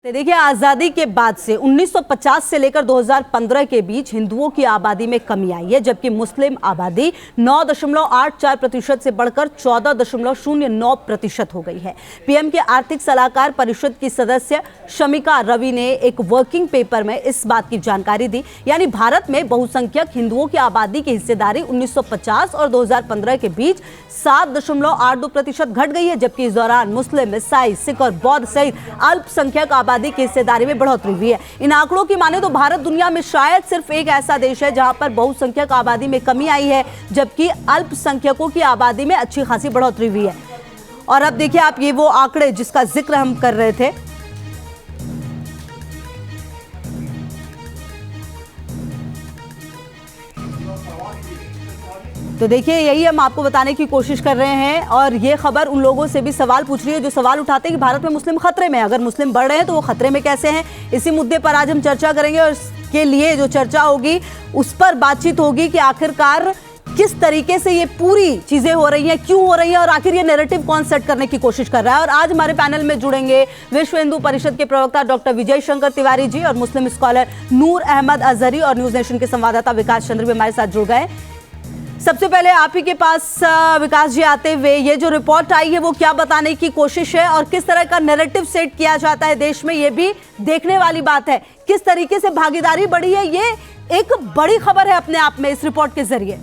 देखिए, आजादी के बाद से 1950 से लेकर 2015 के बीच हिंदुओं की आबादी में कमी आई है, जबकि मुस्लिम आबादी 9.84% से बढ़कर 14.09% हो गई है। पीएम के आर्थिक सलाहकार परिषद की सदस्य शमिका रवि ने एक वर्किंग पेपर में इस बात की जानकारी दी। यानी भारत में बहुसंख्यक हिंदुओं की आबादी की हिस्सेदारी 1950 और 2015 के बीच 7.82% घट गई है, जबकि इस दौरान मुस्लिम, ईसाई, सिख और बौद्ध सहित अल्पसंख्यक आबादी की हिस्सेदारी में बढ़ोतरी हुई है। इन आंकड़ों की माने तो भारत दुनिया में शायद सिर्फ एक ऐसा देश है जहां पर बहुसंख्यक आबादी में कमी आई है, जबकि अल्पसंख्यकों की आबादी में अच्छी खासी बढ़ोतरी हुई है। और अब देखिए आप, ये वो आंकड़े जिसका जिक्र हम कर रहे थे। तो देखिए, यही हम आपको बताने की कोशिश कर रहे हैं, और ये खबर उन लोगों से भी सवाल पूछ रही है जो सवाल उठाते हैं कि भारत में मुस्लिम खतरे में है। अगर मुस्लिम बढ़ रहे हैं तो वो खतरे में कैसे हैं? इसी मुद्दे पर आज हम चर्चा करेंगे, और इसके लिए जो चर्चा होगी उस पर बातचीत होगी कि आखिरकार किस तरीके से ये पूरी चीजें हो रही हैं, क्यों हो रही हैं, और आखिर ये नैरेटिव कौन सेट करने की कोशिश कर रहा है। और आज हमारे पैनल में जुड़ेंगे विश्व हिंदू परिषद के प्रवक्ता डॉक्टर विजय शंकर तिवारी जी, और मुस्लिम स्कॉलर नूर अहमद अजहरी, और न्यूज नेशन के संवाददाता विकास चंद्र भी हमारे साथ जुड़ गए। सबसे पहले आप ही के पास विकास जी आते हुए, ये जो रिपोर्ट आई है वो क्या बताने की कोशिश है, और किस तरह का नैरेटिव सेट किया जाता है देश में, ये भी देखने वाली बात है। किस तरीके से भागीदारी बढ़ी है, ये एक बड़ी खबर है अपने आप में इस रिपोर्ट के जरिए।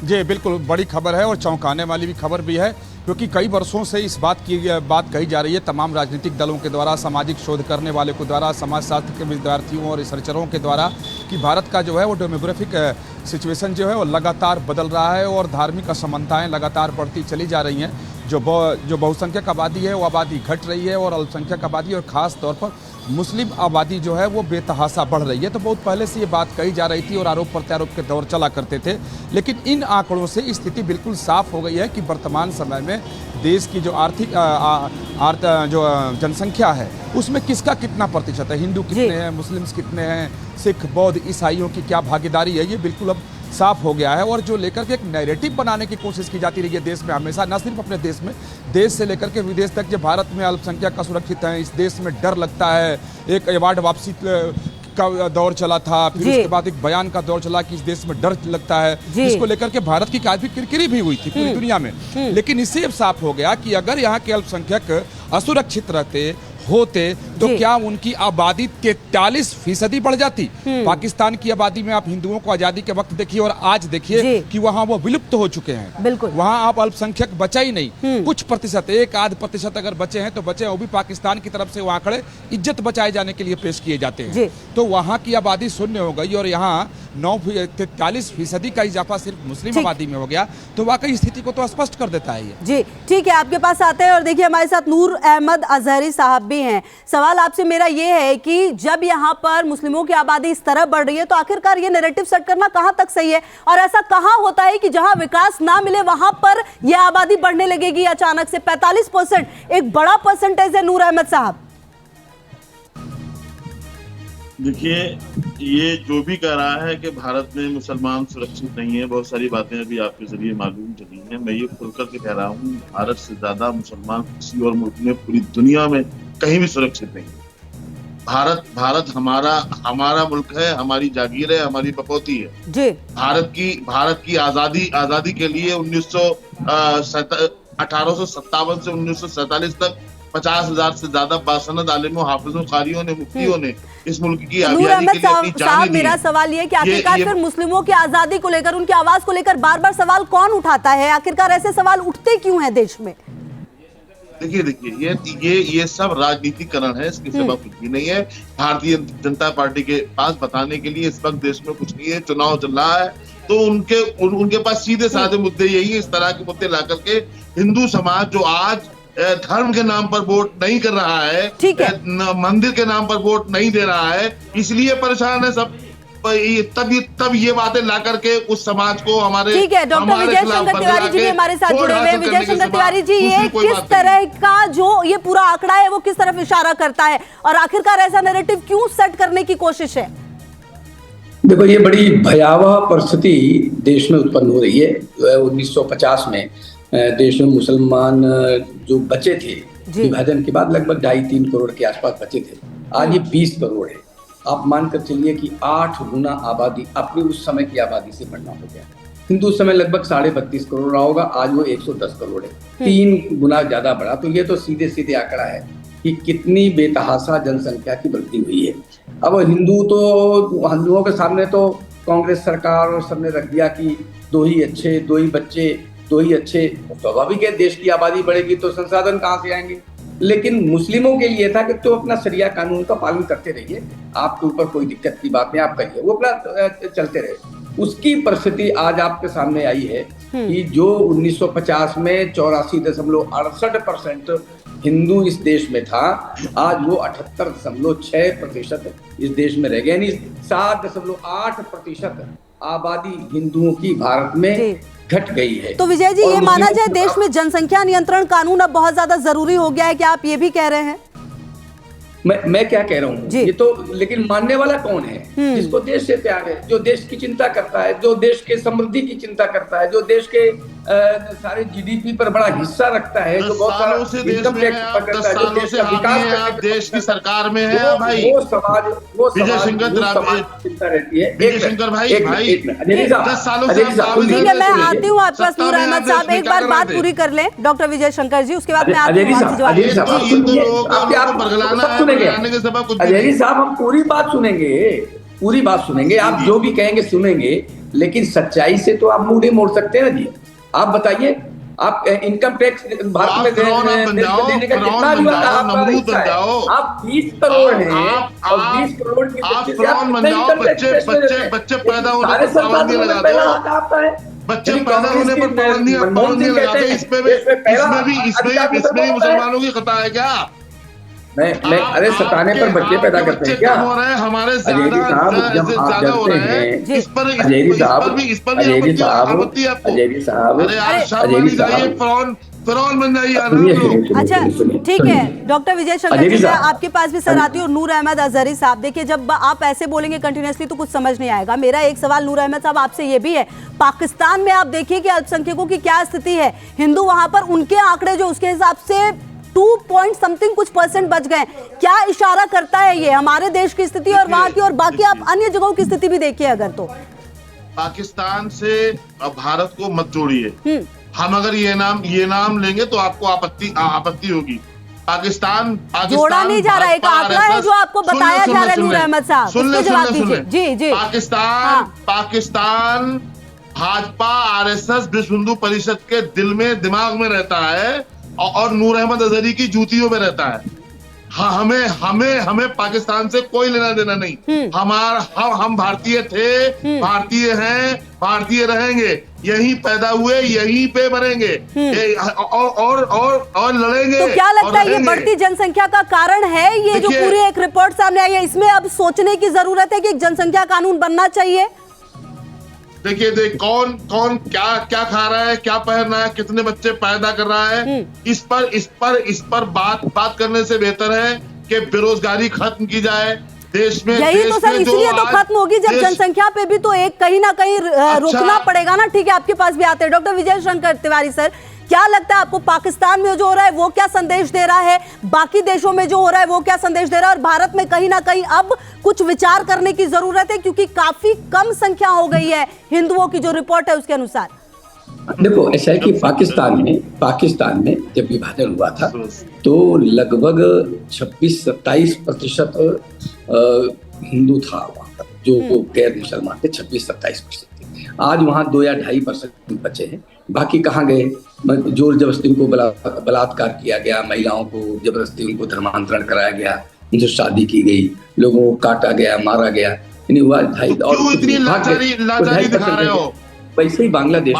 जी बिल्कुल, बड़ी खबर है और चौंकाने वाली भी खबर भी है, क्योंकि कई वर्षों से इस बात कही जा रही है तमाम राजनीतिक दलों के द्वारा, सामाजिक शोध करने वाले के द्वारा, समाजशास्त्र के विद्यार्थियों और रिसर्चरों के द्वारा, कि भारत का जो है वो डेमोग्राफिक सिचुएशन जो है वो लगातार बदल रहा है और धार्मिक असमानताएं लगातार बढ़ती चली जा रही हैं। जो बहुसंख्यक आबादी है वो आबादी घट रही है, और अल्पसंख्यक आबादी और ख़ास तौर पर मुस्लिम आबादी जो है वो बेतहाशा बढ़ रही है। तो बहुत पहले से ये बात कही जा रही थी और आरोप प्रत्यारोप के दौर चला करते थे, लेकिन इन आंकड़ों से स्थिति बिल्कुल साफ हो गई है कि वर्तमान समय में देश की जो आर्थिक जो जनसंख्या है उसमें किसका कितना प्रतिशत है, हिंदू कितने हैं, मुस्लिम्स कितने हैं, सिख, बौद्ध, ईसाइयों की क्या भागीदारी है, ये बिल्कुल अब साफ हो गया है। और जो लेकर के एक नैरेटिव बनाने की कोशिश की जाती रही है देश में हमेशा, न सिर्फ अपने देश में, देश से लेकर के विदेश तक, जो भारत में अल्पसंख्यक असुरक्षित हैं, इस देश में डर लगता है। एक अवार्ड वापसी का दौर चला था, फिर उसके बाद एक बयान का दौर चला कि इस देश में डर लगता है, जिसको लेकर के भारत की काफी किरकिरी भी हुई थी पूरी दुनिया में। लेकिन इससे अब साफ हो गया कि अगर यहाँ के अल्पसंख्यक असुरक्षित रहते होते तो क्या उनकी आबादी 43% बढ़ जाती। पाकिस्तान की आबादी में आप हिंदुओं को आजादी के वक्त देखिए और आज देखिए कि वहाँ वो विलुप्त हो चुके हैं। वहाँ आप अल्पसंख्यक बचा ही नहीं, कुछ प्रतिशत, 1-8% अगर बचे हैं तो बचे, वो भी पाकिस्तान की तरफ से वो आंकड़े इज्जत बचाए जाने के लिए पेश किए जाते हैं। तो वहाँ की आबादी शून्य हो गई और यहाँ 43% का इजाफा सिर्फ मुस्लिम आबादी में हो गया, तो वाकई स्थिति को तो स्पष्ट कर देता है ये। जी ठीक है, आपके पास आते हैं, और देखिए हमारे साथ नूर अहमद अजहरी साहब भी हैं। सवाल आपसे मेरा ये है कि जब यहाँ पर मुस्लिमों की आबादी इस तरह बढ़ रही है तो आखिरकार ये नैरेटिव सेट करना कहाँ तक सही है, और ऐसा कहाँ होता है कि जहाँ विकास ना मिले वहां पर यह आबादी बढ़ने लगेगी अचानक से? 45% एक बड़ा परसेंटेज है नूर अहमद साहब। देखिए, ये जो भी कह रहा है कि भारत में मुसलमान सुरक्षित नहीं है, बहुत सारी बातें अभी आपके जरिए मालूम चली हैं। मैं ये खुलकर के कह रहा हूँ, भारत से ज्यादा मुसलमान किसी और मुल्क में पूरी दुनिया में कहीं भी सुरक्षित नहीं है। भारत हमारा मुल्क है, हमारी जागीर है, हमारी बपौती है जी। भारत की आजादी के लिए 1857 से 1947 तक 50,000 से ज्यादा बासनद आलिमों, हाफिजों, कारियों ने, मुफ्तियों ने इस मुल्क की आजादी के लिए अपनी जान दी। मेरा सवाल ये कि आखिरकार फिर मुस्लिमों की आजादी को लेकर, उनकी आवाज को लेकर बार बार सवाल कौन उठाता है? आखिरकार ऐसे सवाल उठते क्यों हैं देश में? देखिए, ये सब राजनीतिकरण है, इसके सिवा कुछ भी नहीं है। भारतीय जनता पार्टी के पास बताने के लिए इस वक्त देश में कुछ नहीं है, चुनाव चल रहा है, तो उनके पास सीधे साधे मुद्दे यही है। इस तरह के मुद्दे ला करके हिंदू समाज जो आज धर्म के नाम पर वोट नहीं कर रहा है, मंदिर के नाम पर वोट नहीं दे रहा है, इसलिए परेशान है सब। तब ये बातें ला करके उस समाज को हमारे, ठीक है, डॉक्टर विजय शंकर तिवारी जी भी हमारे साथ जुड़े हुए हैं। विजय शंकर तिवारी जी, ये किस तरह का जो ये पूरा आंकड़ा है वो किस तरफ इशारा करता है, और आखिरकार ऐसा नैरेटिव क्यों सेट करने की कोशिश है? देखो, ये बड़ी भयावह परिस्थिति देश में उत्पन्न हो रही है। 1950 में देश में मुसलमान जो बचे थे जी। विभाजन के बाद लगभग 2.5-3 करोड़ के आसपास बचे थे, आज ये 20 करोड़ है। आप मानकर चलिए कि 8 गुना आबादी अपनी उस समय की आबादी से बढ़ना हो गया। हिंदू उस समय लगभग 32.5 करोड़ रहा होगा, आज वो 110 करोड़ है, 3 गुना ज्यादा बढ़ा। तो ये तो सीधे सीधे आंकड़ा है कि कितनी बेतहाशा जनसंख्या की वृद्धि हुई है। अब हिंदुओं के सामने तो कांग्रेस सरकार और सबने रख दिया कि 2 ही अच्छे, 2 ही बच्चे, 2 ही अच्छे। स्वाभाविक है, देश की आबादी बढ़ेगी तो संसाधन कहाँ से आएंगे। लेकिन मुस्लिमों के लिए था कि तो अपना शरिया कानून का पालन करते रहिए, आपके ऊपर कोई दिक्कत की बात नहीं, आप करिए, वो अपना चलते रहे। उसकी परिस्थिति आज आपके सामने आई है कि जो 1950 में 84.68% हिंदू इस देश में था, आज वो 78.6% इस देश में रह गया। यानी 7.8% आबादी हिंदुओं की भारत में घट गई है। तो विजय जी, ये माना जाए देश में जनसंख्या नियंत्रण कानून अब बहुत ज्यादा जरूरी हो गया है, क्या आप ये भी कह रहे हैं? मैं क्या कह रहा हूँ, ये तो, लेकिन मानने वाला कौन है? जिसको देश से प्यार है, जो देश की चिंता करता है, जो देश के समृद्धि की चिंता करता है, जो देश के सारे जीडीपी पर बड़ा हिस्सा रखता है, जो बहुत सारा इनकम टैक्स करता है, जो देश का विकास, आप देश की सरकार में है भाई, वो समाज विजय चिंता रहती है। विजय शंकर भाई 10 सालों से ठीक है, मैं आती हूँ आपके पास। नूर अहमद साहब, एक बार बात पूरी कर लें डॉक्टर विजय शंकर जी, उसके बाद मैं आती हूँ। अजहरी साहब, हम पूरी बात सुनेंगे, आप जो भी कहेंगे सुनेंगे, लेकिन सच्चाई से तो आप मुंह नहीं मोड़ सकते ना जी। आप बताइए, आप इनकम टैक्स भारत में देने का कितना भी आप 20 करोड़ हैं और 20 करोड़ की बच्चे पैदा होने पर पाबंदी लगाते हो, बच्चे पैदा होने पर पाबंदी लगाते हैं। इसमें भी मुसलमानों की खता है क्या? अरे सताने पर बच्चे पैदा करते हैं क्या? हो रहे हैं हमारे ज्यादा हो रहे हैं। इस पर फिरौन बन जाइए। अच्छा ठीक है डॉक्टर विजय शंकर जी, मैं आपके पास भी सर आती हूँ। नूर अहमद अजहरी साहब, देखिए जब आप ऐसे बोलेंगे कंटिन्यूसली तो कुछ समझ नहीं आएगा। मेरा एक सवाल नूर अहमद साहब आपसे ये भी है, पाकिस्तान में आप देखिए कि अल्पसंख्यकों की क्या स्थिति है। हिंदू वहां पर, उनके आंकड़े जो उसके हिसाब से 2 कुछ % बच गए। क्या इशारा करता है ये हमारे देश की स्थिति और वहां की, और बाकी आप अन्य जगहों की स्थिति भी देखिए अगर तो? पाकिस्तान से भारत को मत जोड़िए। हम अगर ये नाम लेंगे तो आपको आपत्ति होगी। पाकिस्तान जोड़ा नहीं जा रहा है, एक आंकड़ा है जो आपको बताया जा रहा है नूर अहमद साहब, उसको जवाब दीजिए। जी जी। पाकिस्तान भाजपा RSS विश्व हिंदू परिषद के दिल में दिमाग में रहता है और नूर अहमद अजहरी की जूतियों में रहता है। हमें पाकिस्तान से कोई लेना देना नहीं। हम भारतीय थे, भारतीय हैं, भारतीय रहेंगे, यहीं पैदा हुए, यहीं पे मरेंगे और लड़ेंगे। तो क्या लगता है ये बढ़ती जनसंख्या का कारण है? ये जो पूरी एक रिपोर्ट सामने आई है, इसमें अब सोचने की जरूरत है कि एक जनसंख्या कानून बनना चाहिए। देखिए कौन क्या खा रहा है, क्या पहन रहा है, कितने बच्चे पैदा कर रहा है, इस पर बात करने से बेहतर है कि बेरोजगारी खत्म की जाए देश में। यही तो सर, इसलिए तो खत्म होगी जब जनसंख्या पे भी तो एक कहीं ना कहीं रोकना पड़ेगा ना। ठीक है, आपके पास भी आते हैं डॉक्टर विजय शंकर तिवारी सर, क्या लगता है आपको पाकिस्तान में जो हो रहा है वो क्या संदेश दे रहा है, बाकी देशों में जो हो रहा है वो क्या संदेश दे रहा है, और भारत में कहीं ना कहीं अब कुछ विचार करने की जरूरत है क्योंकि काफी कम संख्या हो गई है हिंदुओं की, जो रिपोर्ट है उसके अनुसार? देखो ऐसा है कि पाकिस्तान में जब विभाजन हुआ था तो लगभग 26-27% हिंदू था वहाँ पर, जो गैर मुसलमान थे 26-27%। आज वहाँ 2 या 2.5% बचे हैं, बाकी कहाँ गए? जोर जबरदस्ती उनको बलात्कार किया गया, महिलाओं को जबरदस्ती उनको धर्मांतरण कराया गया, उनसे शादी की गई, लोगों को काटा गया, मारा गया। हुआ 2.5 वैसे ही बांग्लादेश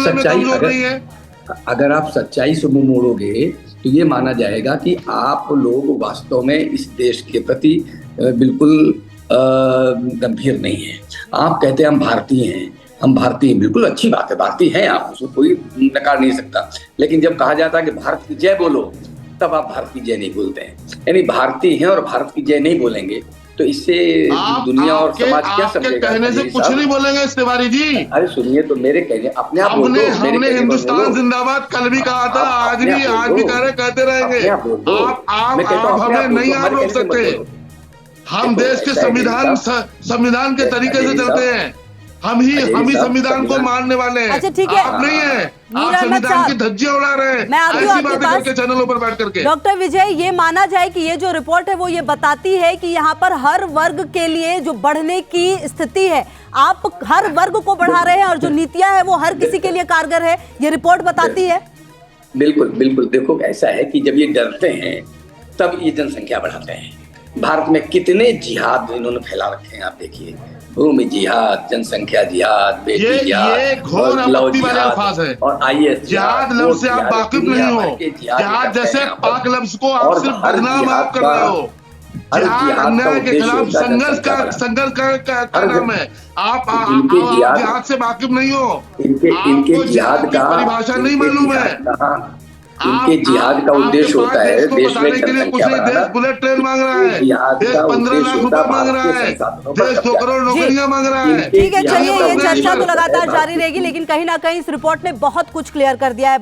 सच्चाई, अगर आप सच्चाई से मुंह मोड़ोगे तो ये माना जाएगा कि आप लोग वास्तव में इस देश के प्रति बिल्कुल गंभीर नहीं है। आप कहते हैं हम भारतीय हैं, बिल्कुल अच्छी बात है, भारतीय हैं आप, उसको कोई नकार नहीं सकता। लेकिन जब कहा जाता है कि भारत की जय बोलो, तब आप भारत की जय नहीं बोलते हैं। यानी भारतीय हैं और भारत की जय नहीं बोलेंगे तो इससे आप दुनिया और समाज क्या आपके समझेगा? कहने से अजय कुछ साहब, नहीं बोलेंगे इस तिवारी जी। अरे सुनिए तो मेरे कहने अपने आप बोल दो, मेरे हमने कहने पर हिंदुस्तान बोलो। जिंदाबाद कल भी कहा था, आप आज अपने भी आप बोलो। कह रहे कहते रहेंगे। अपने आप बोल दो। आप मैं कहता हूं, अपने हमें आप बोल नहीं दो, आप हमारे रोक कहने से मत सकते। बोलो। हम देखो, देश के ऐसा है अजय संविधान के तरीके से अजय चलते साहब, हैं। हम ही अजय साहब, संविधान को संविधान- मानने वाले हैं। अच्छा, ठीक है। आप नहीं है। मीर आप अहमद संविधान की साहब, धज्जियां उड़ा रहे हैं मैं आती हूँ ऐसी आपके बातें पास। करके चैनलों पर बैठ करके। डॉक्टर विजय, ये माना जाए कि ये जो रिपोर्ट है वो ये बताती है कि यहाँ पर हर वर्ग के लिए जो बढ़ने की स्थिति है, आप हर वर्ग को बढ़ा रहे हैं और जो नीतियां है वो हर किसी के लिए कारगर है, ये रिपोर्ट बताती है। बिल्कुल बिल्कुल। देखो ऐसा है कि जब ये डरते हैं तब ये जनसंख्या बढ़ाते हैं। भारत में कितने जिहाद इन्होंने फैला रखे हैं, आप देखिए, भूमि जिहाद, जनसंख्या जिहाद, बेटी जिहाद, ये घोर और लव आपत्ति वाले जिहाद, अल्फाज है। और IS जिहाद लफ्ज से आप वाकिफ नहीं हो। जिहाद जैसे पाक लफ्ज को आप सिर्फ बदनाम आप कर रहे हो। जिहाद अन्याय के खिलाफ संघर्ष का नाम है। आप जिहाद से वाकिफ नहीं हो। इनके जिहाद का परिभाषा नहीं मालूम है। इनके जिहाद का उद्देश्य होता है देश में जनसंख्या बढ़ाना। देश बुलेट ट्रेन मांग रहा है, देश 15 लाख रुपए मांग रहा है, देश 2 करोड़ नौकरियां मांग रहा है। ठीक है, चलिए, ये चर्चा तो लगातार जारी रहेगी, लेकिन कहीं ना कहीं इस रिपोर्ट ने बहुत कुछ क्लियर कर दिया है।